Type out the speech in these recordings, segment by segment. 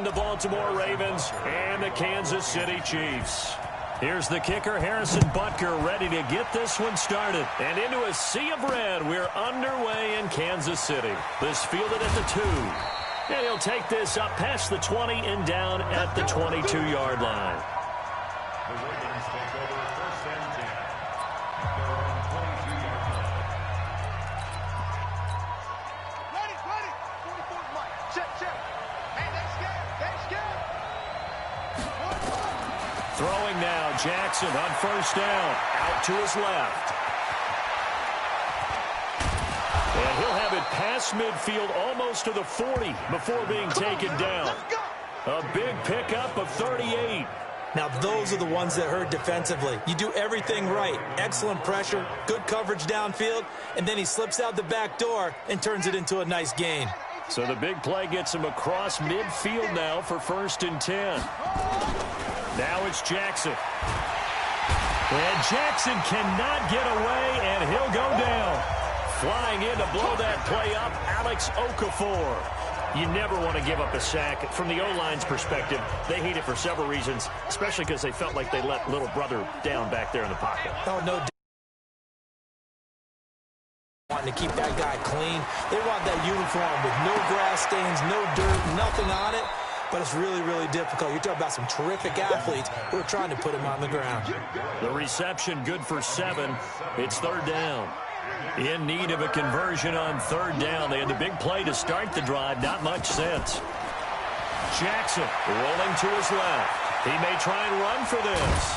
the Baltimore Ravens and the Kansas City Chiefs. Here's the kicker, Harrison Butker, ready to get this one started. And into a sea of red, we're underway in Kansas City. This fielded at the 2. And he'll take this up past the 20 and down at the 22-yard line. The Ravens take over 1st and 10. They're on 22-yard line. Ready. 44 Mike. Check. Hey, that's good. Throwing now, Jackson on 1st down. Out to his left. And he'll have it past midfield almost to the 40 before being taken down. A big pickup of 38. Now, those are the ones that hurt defensively. You do everything right. Excellent pressure, good coverage downfield, and then he slips out the back door and turns it into a nice gain. So the big play gets him across midfield now for 1st and 10. Now it's Jackson. And Jackson cannot get away, and he'll go down. Flying in to blow that play up, Alex Okafor. You never want to give up a sack. From the O-line's perspective, they hate it for several reasons, especially because they felt like they let little brother down back there in the pocket. Oh, no. Wanting to keep that guy clean. They want that uniform with no grass stains, no dirt, nothing on it. But it's really, really difficult. You're talking about some terrific athletes who are trying to put him on the ground. The reception good for 7. It's 3rd down. In need of a conversion on 3rd down. They had the big play to start the drive. Not much sense. Jackson rolling to his left. He may try and run for this.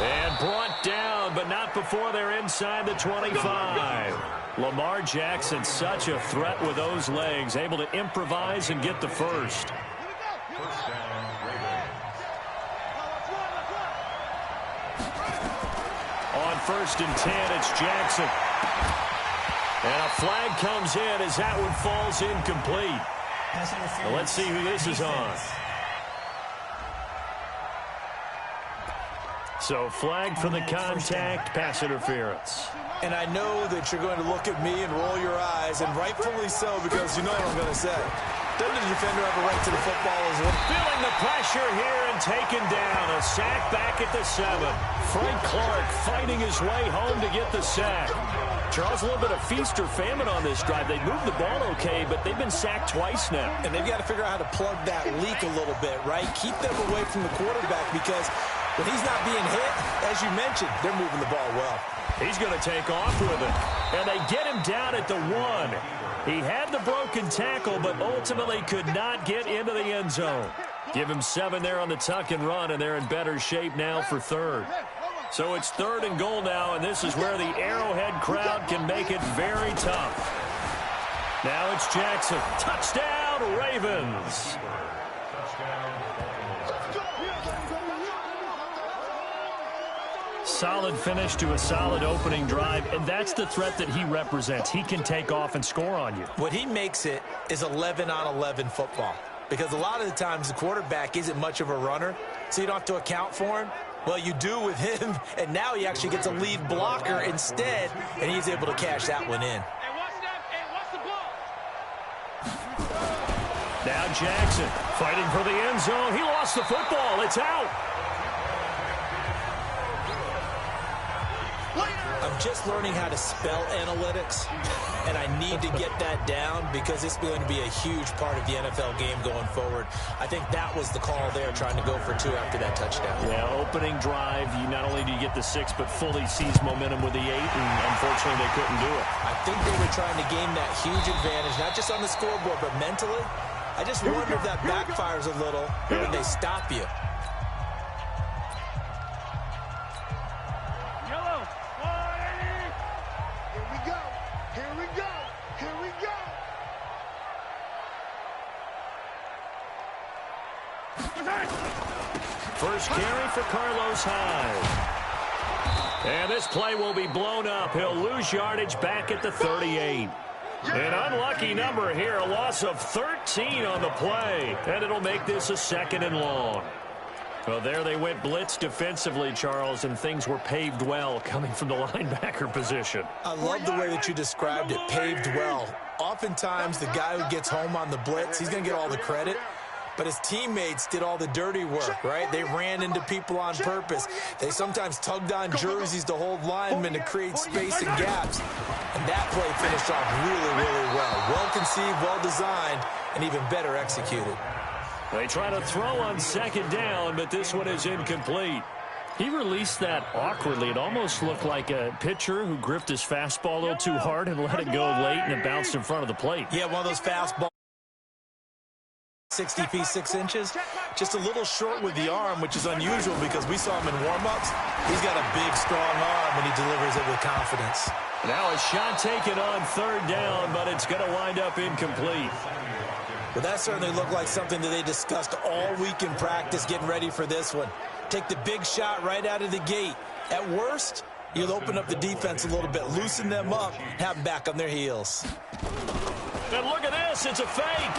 And brought down, but not before they're inside the 25. Lamar Jackson, such a threat with those legs. Able to improvise and get the first. 1st down, Ravens. On 1st and 10, it's Jackson. And a flag comes in as that one falls incomplete. Well, let's see who this is on. So flag for the contact, pass interference. And I know that you're going to look at me and roll your eyes, and rightfully so, because you know what I'm going to say. Doesn't the defender have a right to the football as well? Feeling the pressure here and taken down. A sack back at the 7. Frank Clark fighting his way home to get the sack. Charles, a little bit of feast or famine on this drive. They moved the ball okay, but they've been sacked twice now. And they've got to figure out how to plug that leak a little bit, right? Keep them away from the quarterback, because when he's not being hit, as you mentioned, they're moving the ball well. He's going to take off with it. And they get him down at the 1. He had the broken tackle, but ultimately could not get into the end zone. Give him 7 there on the tuck and run, and they're in better shape now for 3rd. So it's 3rd and goal now, and this is where the Arrowhead crowd can make it very tough. Now it's Jackson. Touchdown, Ravens. Solid finish to a solid opening drive, and that's the threat that he represents. He can take off and score on you. What he makes it is 11-on-11 football, because a lot of the times the quarterback isn't much of a runner, so you don't have to account for him. Well, you do with him, and now he actually gets a lead blocker instead, and he's able to cash that one in. Now Jackson fighting for the end zone. He lost the football. It's out. I'm just learning how to spell analytics, and I need to get that down because it's going to be a huge part of the NFL game going forward. I think that was the call there, trying to go for 2 after that touchdown. Yeah, opening drive, you not only do you get the 6, but fully seize momentum with the 8, and unfortunately they couldn't do it. I think they were trying to gain that huge advantage, not just on the scoreboard, but mentally. I just wonder if that backfires a little when they stop you. First carry for Carlos Hyde. And this play will be blown up. He'll lose yardage back at the 38. An unlucky number here, a loss of 13 on the play. And it'll make this a 2nd and long. Well, there they went blitz defensively, Charles, and things were paved well coming from the linebacker position. I love the way that you described it, paved well. Oftentimes, the guy who gets home on the blitz, he's going to get all the credit. but his teammates did all the dirty work, right? They ran into people on purpose. They sometimes tugged on jerseys to hold linemen to create space and gaps. And that play finished off really, really well. Well-conceived, well-designed, and even better executed. They try to throw on second down, but this one is incomplete. He released that awkwardly. It almost looked like a pitcher who gripped his fastball a little too hard and let it go late, and it bounced in front of the plate. Yeah, one of those fastballs. 60 feet 6 inches, just a little short with the arm, which is unusual because we saw him in warm-ups. He's got a big, strong arm, and he delivers it with confidence. Now a shot taken on third down, but it's going to wind up incomplete. Well, that certainly looked like something that they discussed all week in practice getting ready for this one. Take the big shot right out of the gate. At worst, you'll open up the defense a little bit, loosen them up, have them back on their heels. And look at this, it's a fake.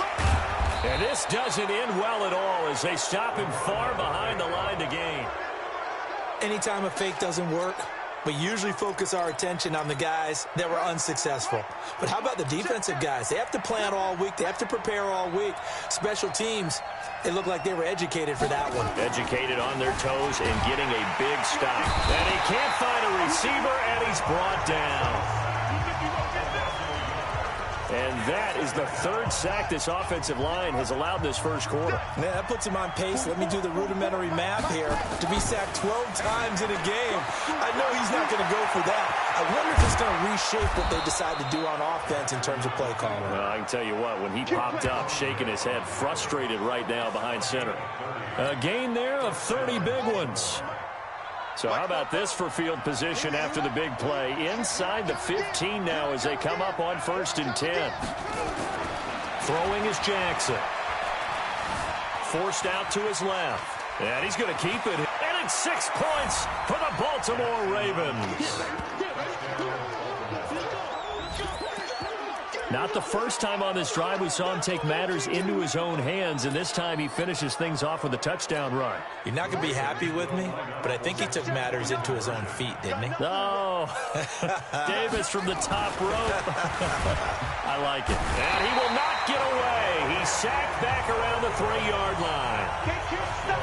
And this doesn't end well at all as they stop him far behind the line to gain. Anytime a fake doesn't work, we usually focus our attention on the guys that were unsuccessful. But how about the defensive guys? They have to plan all week. They have to prepare all week. Special teams, they look like they were educated for that one. Educated on their toes and getting a big stop. And he can't find a receiver, and he's brought down. And that is the third sack this offensive line has allowed this first quarter. Man, that puts him on pace. Let me do the rudimentary math here. To be sacked 12 times in a game, I know he's not going to go for that. I wonder if it's going to reshape what they decide to do on offense in terms of play calling. Well, I can tell you what, when he popped up, shaking his head, frustrated right now behind center. A gain there of 30 big ones. So how about this for field position after the big play? Inside the 15 now as they come up on 1st and 10. Throwing is Jackson. Forced out to his left. And he's going to keep it. And it's 6 points for the Baltimore Ravens. Not the first time on this drive we saw him take matters into his own hands, and this time he finishes things off with a touchdown run. You're not going to be happy with me, but I think he took matters into his own feet, didn't he? No. Davis from the top rope. I like it. And he will not get away. He's sacked back around the 3-yard line.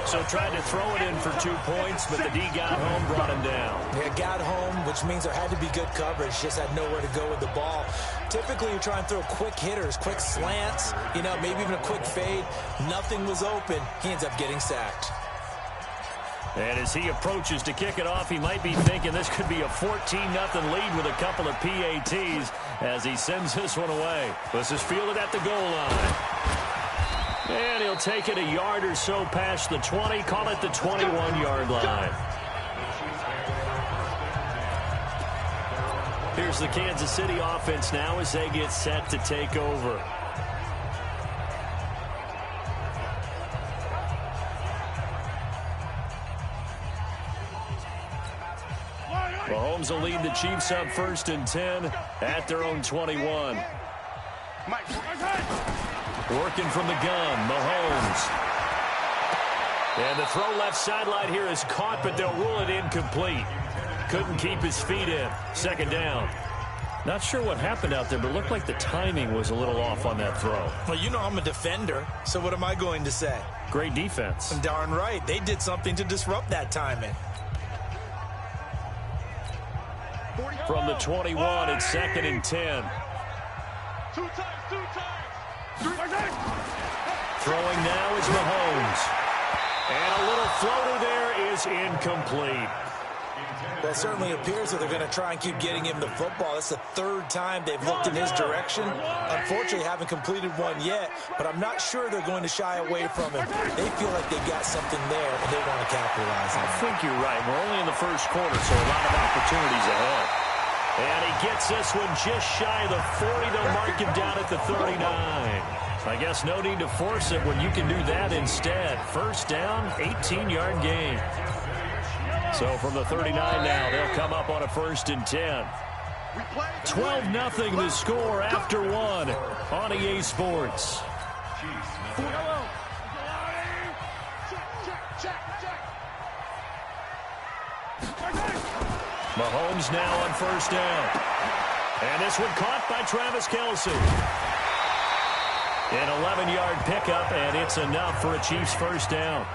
So tried to throw it in for 2 points, but the D got home, brought him down. Yeah, got home, which means there had to be good coverage. Just had nowhere to go with the ball. Typically, you try and throw quick hitters, quick slants, maybe even a quick fade. Nothing was open. He ends up getting sacked. And as he approaches to kick it off, he might be thinking this could be a 14-0 lead with a couple of PATs as he sends this one away. This is fielded at the goal line. And he'll take it a yard or so past the 20, call it the 21-yard line. Here's the Kansas City offense now as they get set to take over. Mahomes will lead the Chiefs up 1st and 10 at their own 21. Working from the gun, Mahomes. And the throw left sideline here is caught, but they'll rule it incomplete. Couldn't keep his feet in. 2nd down. Not sure what happened out there, but it looked like the timing was a little off on that throw. Well, I'm a defender, so what am I going to say? Great defense. Darn right. They did something to disrupt that timing. From the 21, it's 2nd and 10. Throwing now is Mahomes. And a little floater there is incomplete. Well, it certainly appears that they're going to try and keep getting him the football. That's the 3rd time they've looked in his direction. Unfortunately, haven't completed one yet, but I'm not sure they're going to shy away from him. They feel like they've got something there, and they want to capitalize on it. I think you're right. We're only in the first quarter, so a lot of opportunities ahead. And he gets this one just shy of the 40. They'll mark him down at the 39. I guess no need to force it when you can do that instead. 1st down, 18-yard gain. So from the 39 now, they'll come up on a 1st and 10. 12-0 the score after 1 on EA Sports. Mahomes now on 1st down. And this one caught by Travis Kelce. An 11-yard pickup, and it's enough for a Chiefs first down.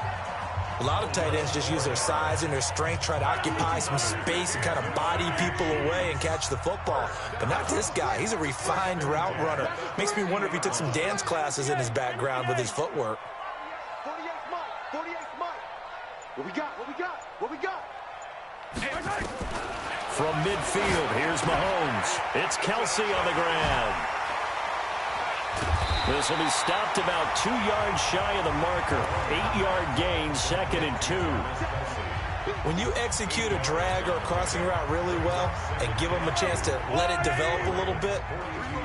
A lot of tight ends just use their size and their strength, try to occupy some space and kind of body people away and catch the football. But not this guy. He's a refined route runner. Makes me wonder if he took some dance classes in his background with his footwork. 48th Mike. 48th Mike. What we got? What we got? What we got? From midfield, here's Mahomes. It's Kelsey on the ground. This will be stopped about 2 yards shy of the marker. 8-yard gain, 2nd and 2. When you execute a drag or a crossing route really well and give them a chance to let it develop a little bit,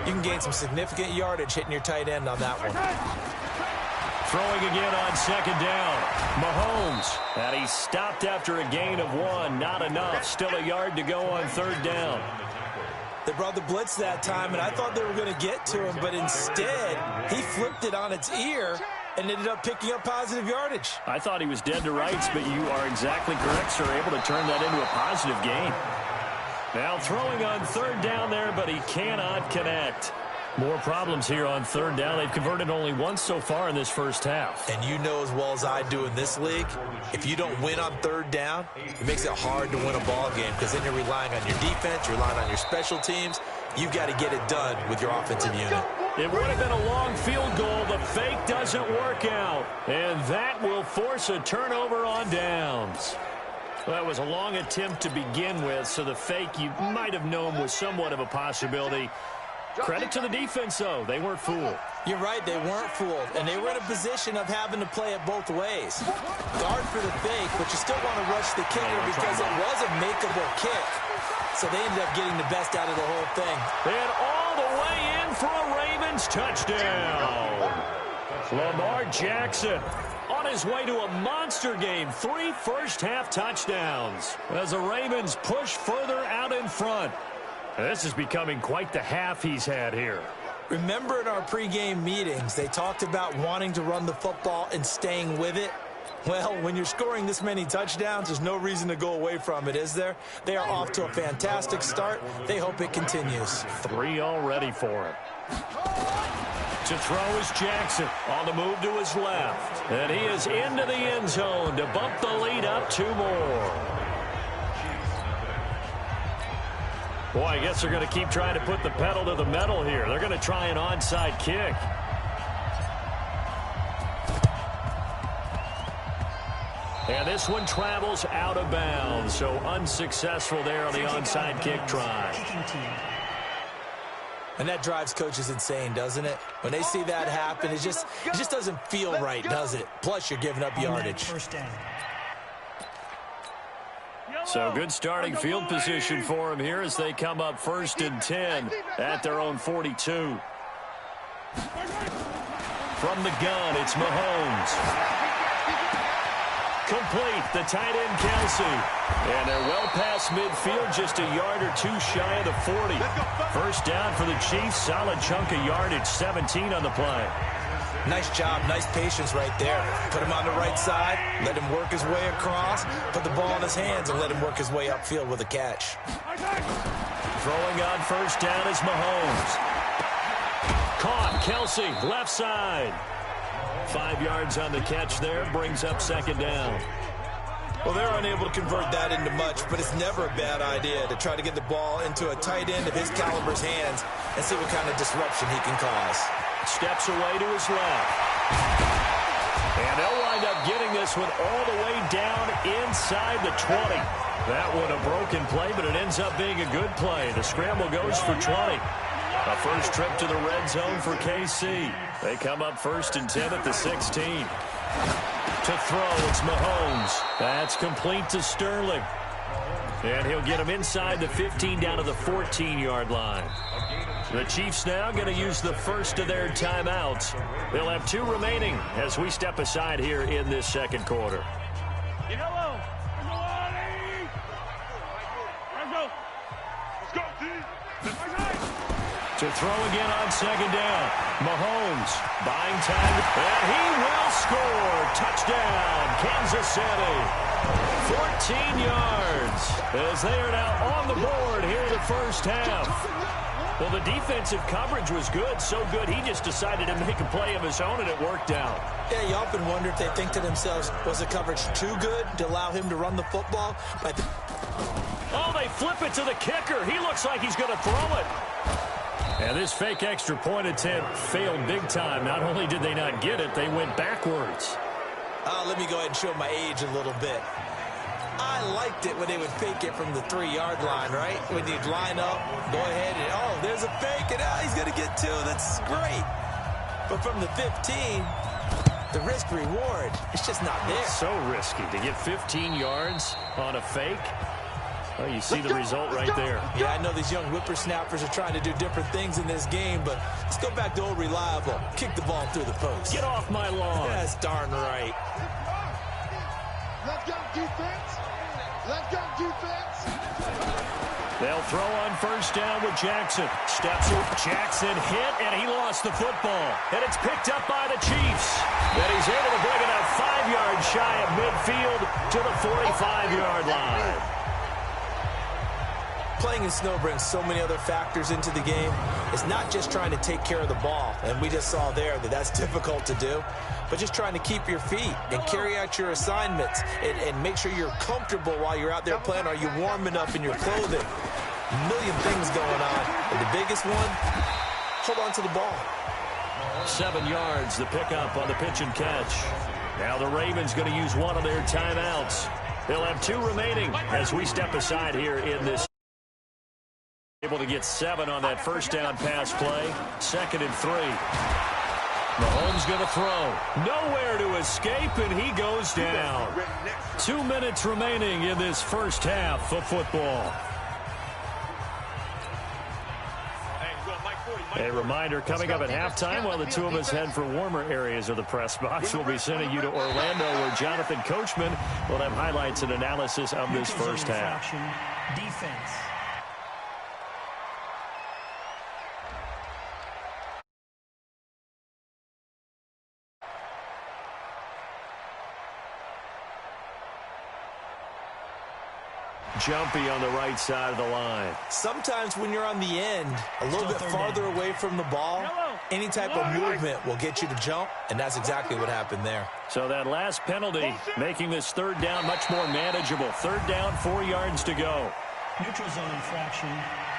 you can gain some significant yardage hitting your tight end on that one. Throwing again on 2nd down. Mahomes. And he stopped after a gain of 1. Not enough. Still a yard to go on 3rd down. They brought the blitz that time, and I thought they were going to get to him, but instead, he flipped it on its ear and ended up picking up positive yardage. I thought he was dead to rights, but you are exactly correct, sir. Able to turn that into a positive gain. Now throwing on 3rd down there, but he cannot connect. More problems here on 3rd down. They've converted only once so far in this first half. And you know as well as I do in this league, if you don't win on 3rd down, it makes it hard to win a ball game because then you're relying on your defense, you're relying on your special teams. You've got to get it done with your offensive unit. It would have been a long field goal. The fake doesn't work out. And that will force a turnover on downs. Well, that was a long attempt to begin with, so the fake you might have known was somewhat of a possibility. Credit to the defense, though. They weren't fooled. You're right, they weren't fooled, and they were in a position of having to play it both ways. Guard for the fake, but you still want to rush the kicker because it was a makeable kick. So they ended up getting the best out of the whole thing. And all the way in for a Ravens touchdown. Lamar Jackson on his way to a monster game. 3 first-half touchdowns as the Ravens push further out in front. This is becoming quite the half he's had here. Remember in our pregame meetings, they talked about wanting to run the football and staying with it? Well, when you're scoring this many touchdowns, there's no reason to go away from it, is there? They are off to a fantastic start. They hope it continues. 3 already for him. To throw is Jackson on the move to his left. And he is into the end zone to bump the lead up 2 more. Boy, I guess they're going to keep trying to put the pedal to the metal here. They're going to try an onside kick. And this one travels out of bounds, so unsuccessful there on the onside kick try. And that drives coaches insane, doesn't it? When they see that happen, it just doesn't feel right, does it? Plus, you're giving up yardage. So good starting field position for them here as they come up 1st and 10 at their own 42. From the gun, it's Mahomes. Complete, the tight end Kelsey. And they're well past midfield, just a yard or 2 shy of the 40. First down for the Chiefs, solid chunk of yardage, 17 on the play. Nice job, nice patience right there. Put him on the right side, let him work his way across, put the ball in his hands, and let him work his way upfield with a catch. Throwing on first down is Mahomes. Caught, Kelsey, left side. 5 yards on the catch there, brings up 2nd down. Well, they're unable to convert that into much, but it's never a bad idea to try to get the ball into a tight end of his caliber's hands and see what kind of disruption he can cause. Steps away to his left. And they'll wind up getting this one all the way down inside the 20. That one a broken play, but it ends up being a good play. The scramble goes for 20. A first trip to the red zone for KC. They come up 1st and 10 at the 16. To throw, it's Mahomes. That's complete to Sterling. And he'll get him inside the 15 down to the 14-yard line. The Chiefs now going to use the first of their timeouts. They'll have 2 remaining as we step aside here in this 2nd quarter. To throw again on 2nd down. Mahomes buying time, and he will score. Touchdown, Kansas City. 14 yards as they are now on the board here in the first half. Well, the defensive coverage was good, so good he just decided to make a play of his own, and it worked out. Yeah, you often wonder if they think to themselves, was the coverage too good to allow him to run the football? Oh, they flip it to the kicker. He looks like he's going to throw it. And this fake extra point attempt failed big time. Not only did they not get it, they went backwards. Let me go ahead and show my age a little bit. I liked it when they would fake it from the 3-yard line, right? When you'd line up, go ahead and, oh, there's a fake, and he's going to get 2. That's great. But from the 15, the risk-reward, it's just not there. It's so risky to get 15 yards on a fake. Well, you see the result right there. Yeah, I know these young whippersnappers are trying to do different things in this game, but let's go back to old reliable. Kick the ball through the post. Get off my lawn. That's darn right. Let's go defense. Let's go defense. They'll throw on first down with Jackson. Steps up. Jackson hit, and he lost the football. And it's picked up by the Chiefs. And he's able to bring it out 5 yards shy of midfield to the 45-yard line. Playing in snow brings so many other factors into the game. It's not just trying to take care of the ball, and we just saw there that that's difficult to do, but just trying to keep your feet and carry out your assignments and make sure you're comfortable while you're out there playing. Are you warm enough in your clothing? A million things going on, and the biggest one, hold on to the ball. 7 yards, the pickup on the pitch and catch. Now the Ravens going to use one of their timeouts. They'll have 2 remaining as we step aside here in this. Able to get 7 on that first down pass play. 2nd and 3. Mahomes going to throw. Nowhere to escape, and he goes down. 2 minutes remaining in this first half of football. A reminder, coming up at halftime, while the two of us head for warmer areas of the press box, we'll be sending you to Orlando, where Jonathan Coachman will have highlights and analysis of this first half. Defense. Jumpy on the right side of the line. Sometimes when you're on the end, a little bit farther away from the ball, any type of movement will get you to jump, and that's exactly what happened there. So that last penalty making this 3rd down much more manageable. 3rd down, 4 yards to go. Neutral zone infraction.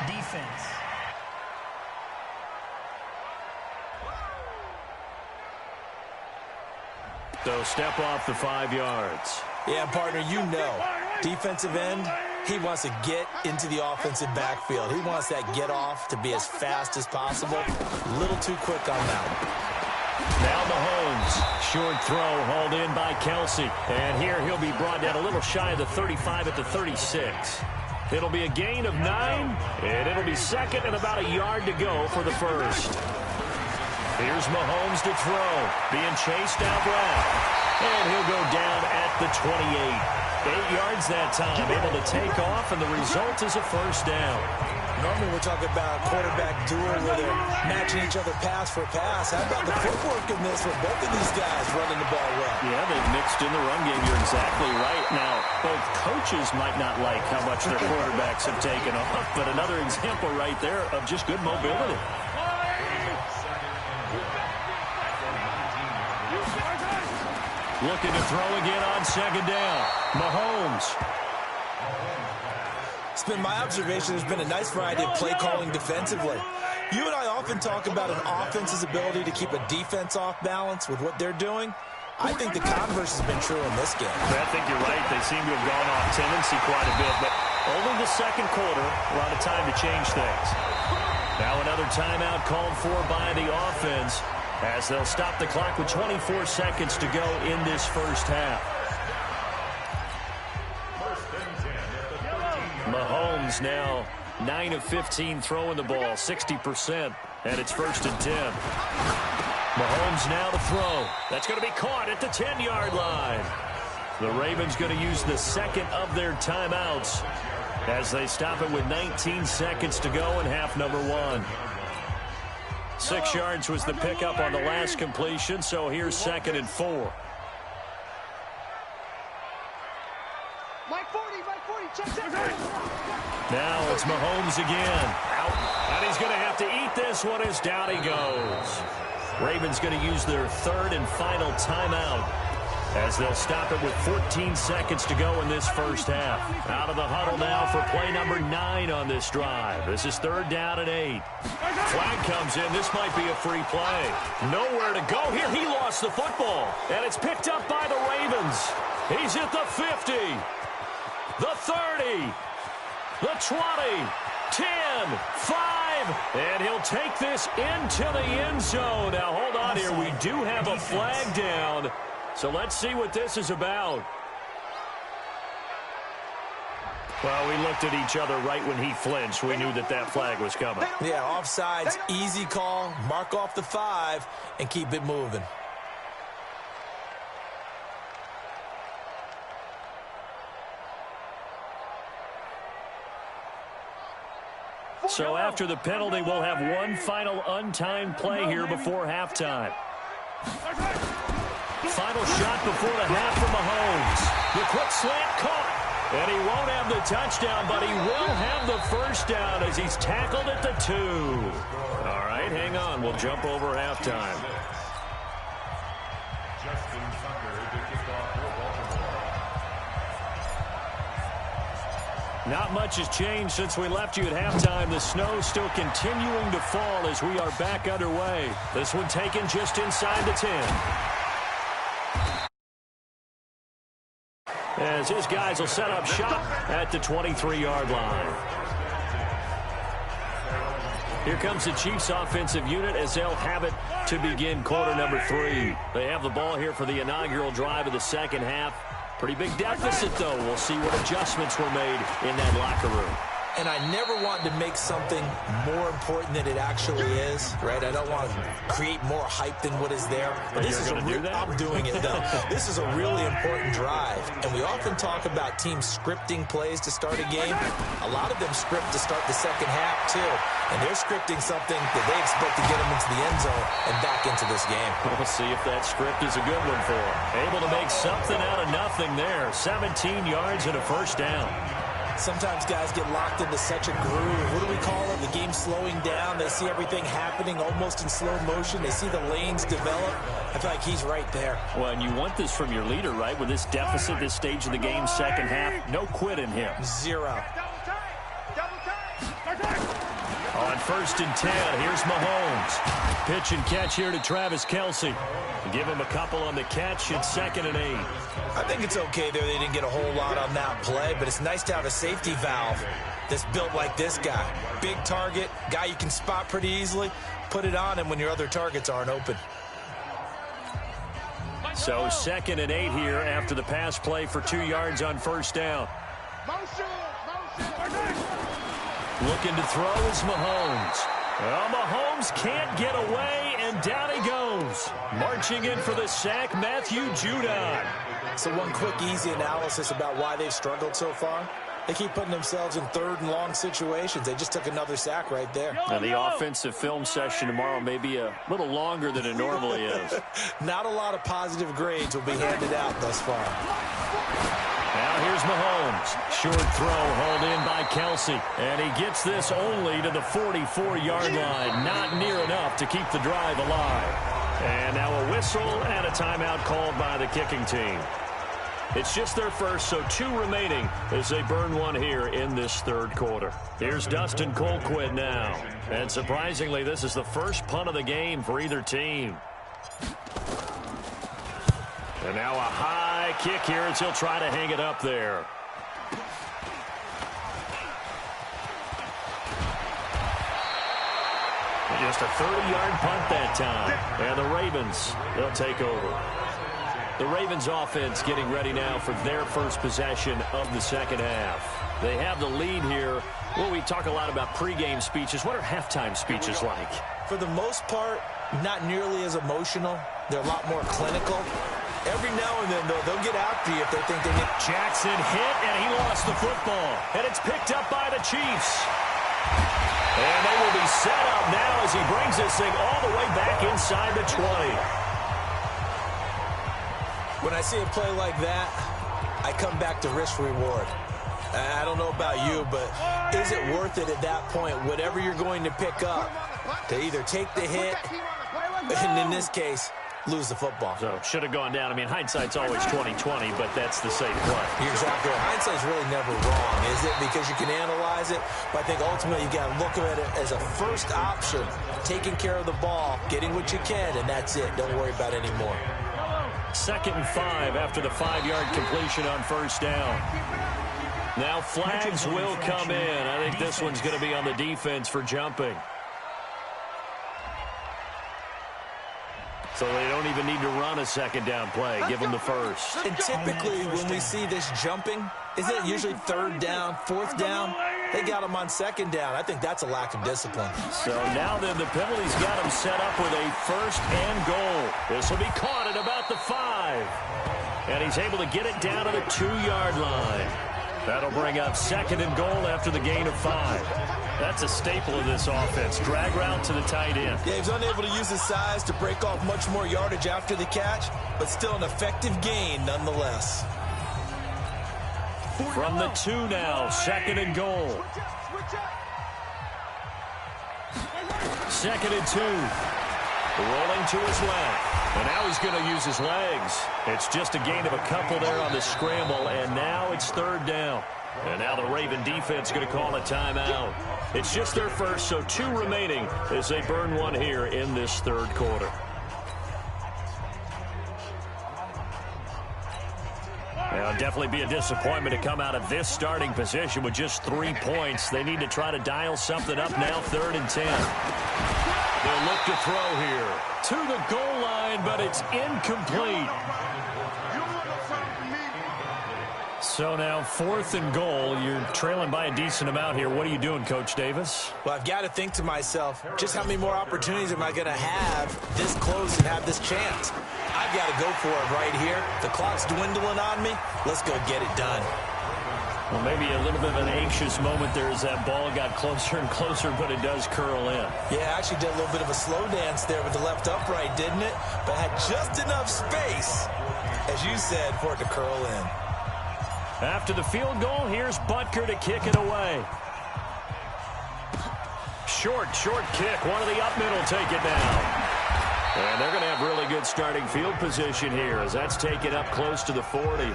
Defense. So step off the 5 yards. Yeah, partner, you know, defensive end, he wants to get into the offensive backfield. He wants that get off to be as fast as possible. A little too quick on that one. Now Mahomes. Short throw hauled in by Kelsey. And here he'll be brought down a little shy of the 35 at the 36. It'll be a gain of 9, and it'll be 2nd and about a yard to go for the first. Here's Mahomes to throw. Being chased out right. And he'll go down at the 28. 8 yards that time, able to take off, and the result is a first down. Normally we're talking about a quarterback duel where they're matching each other pass for pass. How about the footwork in this with both of these guys running the ball well? Yeah, they've mixed in the run game. You're exactly right. Now, both coaches might not like how much their quarterbacks have taken off, but another example right there of just good mobility. Looking to throw again on 2nd down. Mahomes. It's been my observation there's been a nice variety of play calling defensively. You and I often talk about an offense's ability to keep a defense off balance with what they're doing. I think the converse has been true in this game. I think you're right. They seem to have gone off tendency quite a bit, but only the 2nd quarter, a lot of time to change things. Now another timeout called for by the offense, as they'll stop the clock with 24 seconds to go in this first half. Mahomes now 9 of 15 throwing the ball, 60%, and it's 1st and 10. Mahomes now to throw. That's going to be caught at the 10-yard line. The Ravens going to use the 2nd of their timeouts as they stop it with 19 seconds to go in half number 1. 6 yards was the pickup on the last completion, so here's 2nd and 4. Mike 40, check that. Now it's Mahomes again. And he's going to have to eat this one as down he goes. Ravens going to use their third and final timeout as they'll stop it with 14 seconds to go in this first half. Out of the huddle now for play number 9 on this drive. This is 3rd down and 8. Flag comes in. This might be a free play. Nowhere to go here. He lost the football. And it's picked up by the Ravens. He's at the 50, the 30, the 20, 10, 5, and he'll take this into the end zone. Now, hold on here. We do have a flag down. So let's see what this is about. Well, we looked at each other right when he flinched. We knew that that flag was coming. Yeah, offsides, easy call. Mark off the 5 and keep it moving. So after the penalty, we'll have one final untimed play here before halftime. Final shot before the half for Mahomes. The quick slant caught. And he won't have the touchdown, but he will have the first down as he's tackled at the 2. All right, hang on. We'll jump over halftime. Justin Tucker, the kickoff for Baltimore. Not much has changed since we left you at halftime. The snow still continuing to fall as we are back underway. This one taken just inside the 10. As his guys will set up shop at the 23-yard line. Here comes the Chiefs offensive unit as they'll have it to begin quarter number 3. They have the ball here for the inaugural drive of the second half. Pretty big deficit, though. We'll see what adjustments were made in that locker room. And I never want to make something more important than it actually is, right? I don't want to create more hype than what is there. But this is I'm doing it, though. This is a really important drive. And we often talk about teams scripting plays to start a game. A lot of them script to start the second half, too. And they're scripting something that they expect to get them into the end zone and back into this game. We'll see if that script is a good one for them. Able to make something out of nothing there. 17 yards and a first down. Sometimes guys get locked into such a groove. What do we call it? The game slowing down. They see everything happening almost in slow motion. They see the lanes develop. I feel like he's right there. Well, and you want this from your leader, right? With this deficit, this stage of the game, second half, no quit in him. 0. On 1st and 10, here's Mahomes. Pitch and catch here to Travis Kelce. Give him a couple on the catch. It's 2nd and 8. I think it's okay there. They didn't get a whole lot on that play, but it's nice to have a safety valve that's built like this guy. Big target, guy you can spot pretty easily. Put it on him when your other targets aren't open. So 2nd and 8 here after the pass play for 2 yards on 1st down. Looking to throw is Mahomes. Well, Mahomes can't get away, and down he goes. Marching in for the sack, Matthew Judon. So one quick, easy analysis about why they've struggled so far. They keep putting themselves in 3rd and long situations. They just took another sack right there. And the offensive film session tomorrow may be a little longer than it normally is. Not a lot of positive grades will be handed out thus far. Now here's Mahomes. Short throw hauled in by Kelce. And he gets this only to the 44-yard line. Not near enough to keep the drive alive. And now a whistle and a timeout called by the kicking team. It's just their first, so 2 remaining as they burn one here in this 3rd quarter. Here's Dustin Colquitt now. And surprisingly, this is the first punt of the game for either team. And now a high kick here as he'll try to hang it up there. Just a 30-yard punt that time. And the Ravens, they'll take over. The Ravens offense getting ready now for their first possession of the second half. They have the lead here. Well, we talk a lot about pregame speeches. What are halftime speeches like? For the most part, not nearly as emotional. They're a lot more clinical. Every now and then, though, they'll get after you if they think they need. Jackson hit, and he lost the football. And it's picked up by the Chiefs. And they will be set up now as he brings this thing all the way back inside the 20. When I see a play like that, I come back to risk-reward. I don't know about you, but is it worth it at that point, whatever you're going to pick up, to either take the hit, and in this case, lose the football? So should have gone down. I mean, hindsight's always 20/20, but that's the safe play. You're exactly right. Hindsight's really never wrong, is it? Because you can analyze it, but I think ultimately you got to look at it as a first option, taking care of the ball, getting what you can, and that's it. Don't worry about it anymore. 2nd and 5 after the 5-yard completion on first down. Now flags will come in. I think this one's going to be on the defense for jumping. So they don't even need to run a second down play. Give them the first. And typically when we see this jumping, isn't it usually 3rd down, 4th down? They got them on 2nd down. I think that's a lack of discipline. So now then the penalty's got them set up with a 1st and goal. This will be caught at about the 5. And he's able to get it down to the 2-yard line. That'll bring up 2nd and goal after the gain of 5. That's a staple of this offense. Drag route to the tight end. Yeah, he's unable to use his size to break off much more yardage after the catch, but still an effective gain nonetheless. From the 2 now, 2nd and goal. 2nd and 2. Rolling to his left. And now he's going to use his legs. It's just a gain of a couple there on the scramble, and now it's 3rd down. And now the Raven defense going to call a timeout. It's just their first, so 2 remaining as they burn one here in this 3rd quarter. Now, it'll definitely be a disappointment to come out of this starting position with just 3 points. They need to try to dial something up now, 3rd and 10. They'll look to throw here to the goal line, but it's incomplete. So now 4th and goal. You're trailing by a decent amount here. What are you doing, Coach Davis? Well, I've got to think to myself, just how many more opportunities am I going to have this close and have this chance? I've got to go for it right here. The clock's dwindling on me. Let's go get it done. Well, maybe a little bit of an anxious moment there as that ball got closer and closer, but it does curl in. Yeah, I actually did a little bit of a slow dance there with the left upright, didn't it? But had just enough space, as you said, for it to curl in. After the field goal, here's Butker to kick it away. Short kick. One of the up middle take it down. And they're going to have really good starting field position here as that's taken up close to the 40.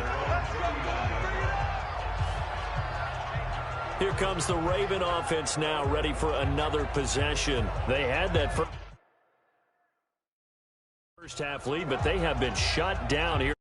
Here comes the Raven offense now, ready for another possession. They had that first half lead, but they have been shut down here.